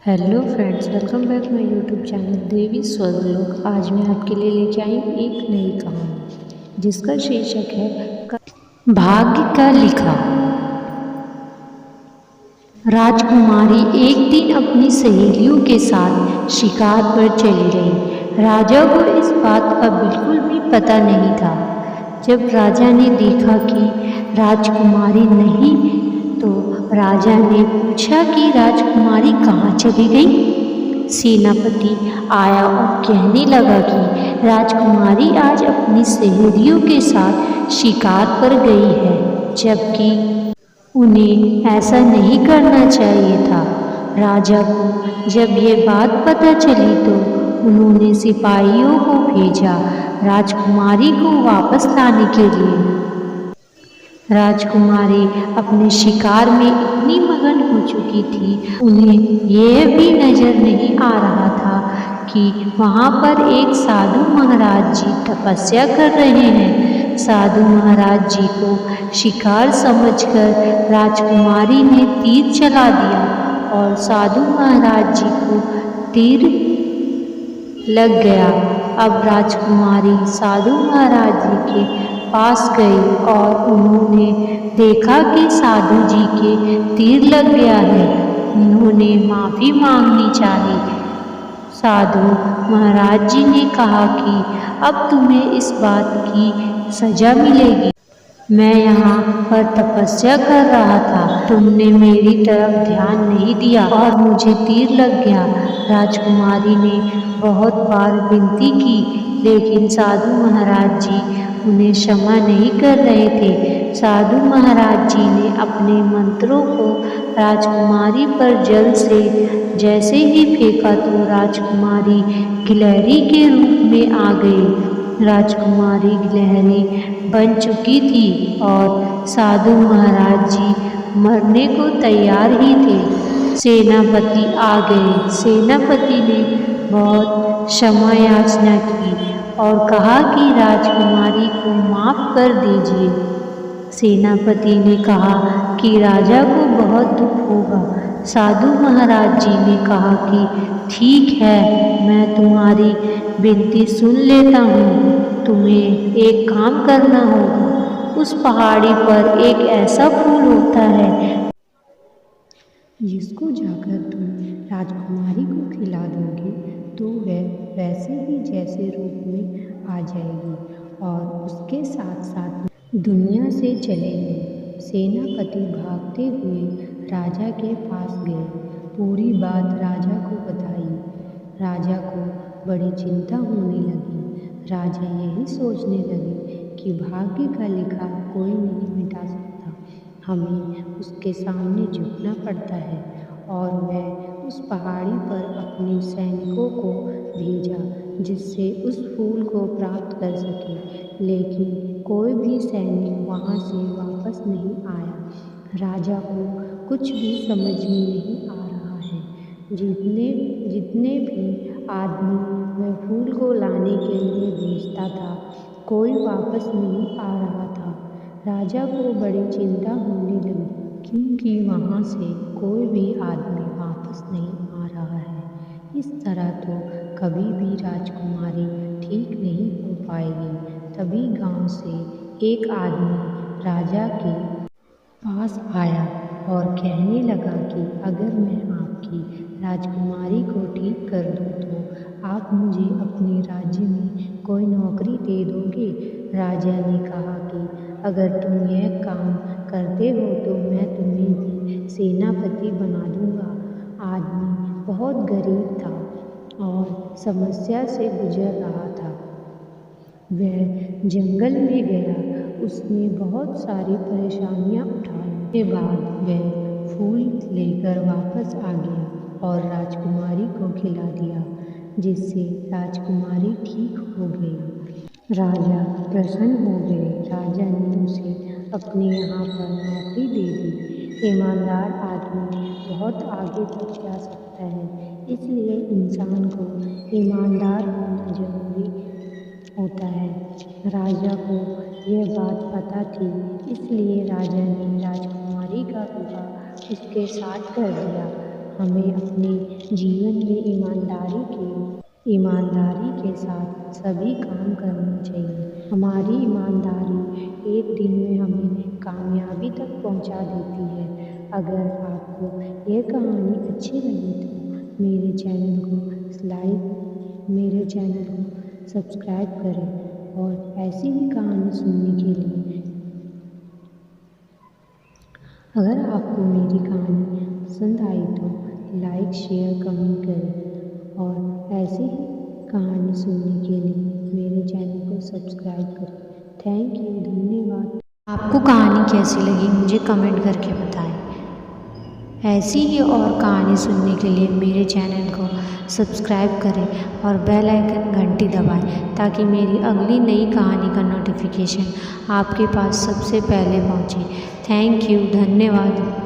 Hello friends, welcome back my YouTube channel Devi Swarglok. आज मैं आपके लिए लेके आई एक नई कहानी जिसका शीर्षक है भाग्य का लिखा। राजकुमारी एक दिन अपनी सहेलियों के साथ शिकार पर चली गई। राजा को इस बात का बिल्कुल भी पता नहीं था। जब राजा ने देखा कि राजकुमारी नहीं तो राजा ने पूछा कि राजकुमारी कहाँ चली गई। सेनापति आया और कहने लगा कि राजकुमारी आज अपनी सहेलियों के साथ शिकार पर गई है, जबकि उन्हें ऐसा नहीं करना चाहिए था। राजा को जब ये बात पता चली तो उन्होंने सिपाहियों को भेजा राजकुमारी को वापस लाने के लिए। राजकुमारी अपने शिकार में इतनी मगन हो चुकी थी, उन्हें यह भी नजर नहीं आ रहा था कि वहाँ पर एक साधु महाराज जी तपस्या कर रहे हैं। साधु महाराज जी को शिकार समझकर राजकुमारी ने तीर चला दिया और साधु महाराज जी को तीर लग गया। अब राजकुमारी साधु महाराज जी के पास गई और उन्होंने देखा कि साधु जी के तीर लग गया है। उन्होंने माफ़ी मांगनी चाही। साधु महाराज जी ने कहा कि अब तुम्हें इस बात की सज़ा मिलेगी। मैं यहाँ पर तपस्या कर रहा था, तुमने मेरी तरफ ध्यान नहीं दिया और मुझे तीर लग गया। राजकुमारी ने बहुत बार विनती की, लेकिन साधु महाराज जी उन्हें क्षमा नहीं कर रहे थे। साधु महाराज जी ने अपने मंत्रों को राजकुमारी पर जल से जैसे ही फेंका तो राजकुमारी गिलहरी के रूप में आ गई। राजकुमारी गिलहरी बन चुकी थी और साधु महाराज जी मरने को तैयार ही थे। सेनापति आ गए। सेनापति ने बहुत क्षमा याचना की और कहा कि राजकुमारी को माफ़ कर दीजिए। सेनापति ने कहा कि राजा को बहुत दुख होगा। साधु महाराज जी ने कहा कि ठीक है, मैं तुम्हारी विनती सुन लेता हूँ। तुम्हें एक काम करना होगा। उस पहाड़ी पर एक ऐसा फूल होता है जिसको जाकर तुम राजकुमारी को खिला दोगे तो वह वैसे ही जैसे रूप में आ जाएगी और उसके साथ साथ दुनिया से चलेंगे। सेनापति भागते हुए राजा के पास गए, पूरी बात राजा को बताई। राजा को बड़ी चिंता होने लगी। राजा यही सोचने लगे कि भाग्य का लिखा कोई नहीं मिटा सकता, हमें उसके सामने झुकना पड़ता है। और वह उस पहाड़ी पर अपने सैनिकों को भेजा जिससे उस फूल को प्राप्त कर सके, लेकिन कोई भी सैनिक वहाँ से वापस नहीं आया। राजा को कुछ भी समझ में नहीं आ रहा है। जितने भी आदमी वह फूल को लाने के लिए भेजता था, कोई वापस नहीं आ रहा था। राजा को बड़ी चिंता होने लगी क्योंकि वहाँ से कोई भी आदमी वापस नहीं आ रहा है। इस तरह तो कभी भी राजकुमारी ठीक नहीं हो पाएगी। तभी गांव से एक आदमी राजा के पास आया और कहने लगा कि अगर मैं आपकी राजकुमारी को ठीक कर दूं तो आप मुझे अपने राज्य में कोई नौकरी दे दोगे। राजा ने कहा कि अगर तुम यह काम करते हो तो मैं तुम्हें भी सेनापति बना दूंगा। आदमी बहुत गरीब था और समस्या से गुजर रहा था। वह जंगल में गया। उसने बहुत सारी परेशानियां उठाई के बाद वह फूल लेकर वापस आ गया और राजकुमारी को खिला दिया, जिससे राजकुमारी ठीक हो गई। राजा प्रसन्न हो गए। राजा ने उसे अपने यहाँ पर नौकरी दे दी। ईमानदार आदमी बहुत आगे तक जा सकता है, इसलिए इंसान को ईमानदार होना जरूरी होता है। राजा को यह बात पता थी, इसलिए राजा ने राजकुमारी का विवाह उसके साथ कर दिया। हमें अपने जीवन में ईमानदारी के साथ सभी काम करना चाहिए। हमारी ईमानदारी एक दिन में हमें कामयाबी तक पहुंचा देती है। अगर आपको यह कहानी अच्छी लगी तो मेरे चैनल को सब्सक्राइब करें और ऐसी ही कहानी सुनने के लिए अगर आपको मेरी कहानी पसंद आई तो लाइक, शेयर, कमेंट करें और ऐसी ही कहानी सुनने के लिए मेरे चैनल को सब्सक्राइब करें। थैंक यू, धन्यवाद। आपको कहानी कैसी लगी मुझे कमेंट करके बताएं। ऐसी ही और कहानी सुनने के लिए मेरे चैनल को सब्सक्राइब करें और बेल आइकन घंटी दबाएं ताकि मेरी अगली नई कहानी का नोटिफिकेशन आपके पास सबसे पहले पहुंचे। थैंक यू, धन्यवाद।